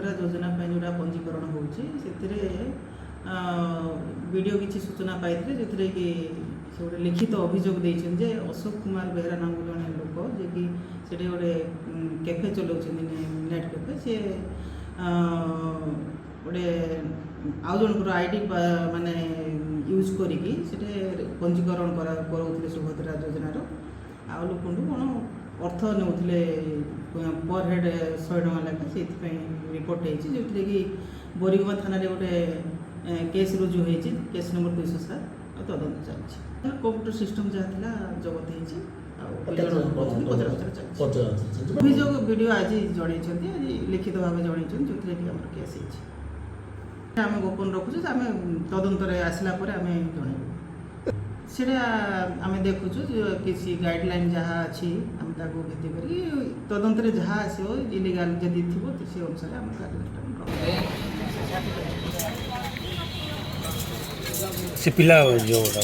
ସୁଭଦ୍ରା ଯୋଜନା ପାଇଁ ଯେଉଁଟା ପଞ୍ଜୀକରଣ ହେଉଛି ସେଥିରେ ବିଡ଼ିଓ କିଛି ସୂଚନା ପାଇଥିଲେ ଯେଉଁଥିରେ କି ସେ ଗୋଟେ ଲିଖିତ ଅଭିଯୋଗ ଦେଇଛନ୍ତି ଯେ ଅଶୋକ କୁମାର ବେହେରା ନାମକ ଜଣେ ଲୋକ ଯିଏକି ସେଠି ଗୋଟେ କ୍ୟାଫେ ଚଲାଉଛନ୍ତି ନେଟ୍ କ୍ୟାଫେ ସିଏ ଗୋଟେ ଆଉ ଜଣଙ୍କର ଆଇଡି ମାନେ ୟୁଜ୍ କରିକି ସେଠି ପଞ୍ଜୀକରଣ କରାଉଥିଲେ ସୁଭଦ୍ରା ଯୋଜନାର ଆଉ ଲୋକଙ୍କୁ କ'ଣ ଅର୍ଥ ନେଉଥିଲେ ପର୍ ହେଡ଼୍ 100 ଟଙ୍କା ଲେଖା ସେଇଥିପାଇଁ ରିପୋର୍ଟ ହେଇଛି ଯେଉଁଥିରେ କି ବୋରିଗୁମା ଥାନାରେ ଗୋଟେ କେସ୍ ରୁଜୁ ହେଇଛି କେସ୍ ନମ୍ବର 207 ଆଉ ତଦନ୍ତ ଚାଲିଛି କମ୍ପ୍ୟୁଟର ସିଷ୍ଟମ୍ ଯାହା ଥିଲା ଜବତ ହେଇଛି ଆଉ ଅଭିଯୋଗ ଭିଡ଼ିଓ ଆଜି ଜଣେଇଛନ୍ତି ଆଜି ଲିଖିତ ଭାବେ ଜଣେଇଛନ୍ତି ଯେଉଁଥିରେ କି ଆମର କେସ୍ ହେଇଛି ଆମେ ଗୋପନ ରଖୁଛୁ ଆମେ ତଦନ୍ତରେ ଆସିଲା ପରେ ଆମେ ଜଣେଇବୁ ସେଇଟା ଆମେ ଦେଖୁଛୁ କିଛି ଗାଇଡ଼ଲାଇନ୍ ଯାହା ଅଛି ଆମେ ତାକୁ ଭିତ୍ତି କରି ତଦନ୍ତରେ ଯାହା ଆସିବ ଇଲିଗାଲ୍ ଯଦି ଥିବ ସେ ଅନୁସାରେ ଆମେ କାର୍ଯ୍ୟାନୁଷ୍ଠାନ ସେ ପିଲା ଯୋଉଟା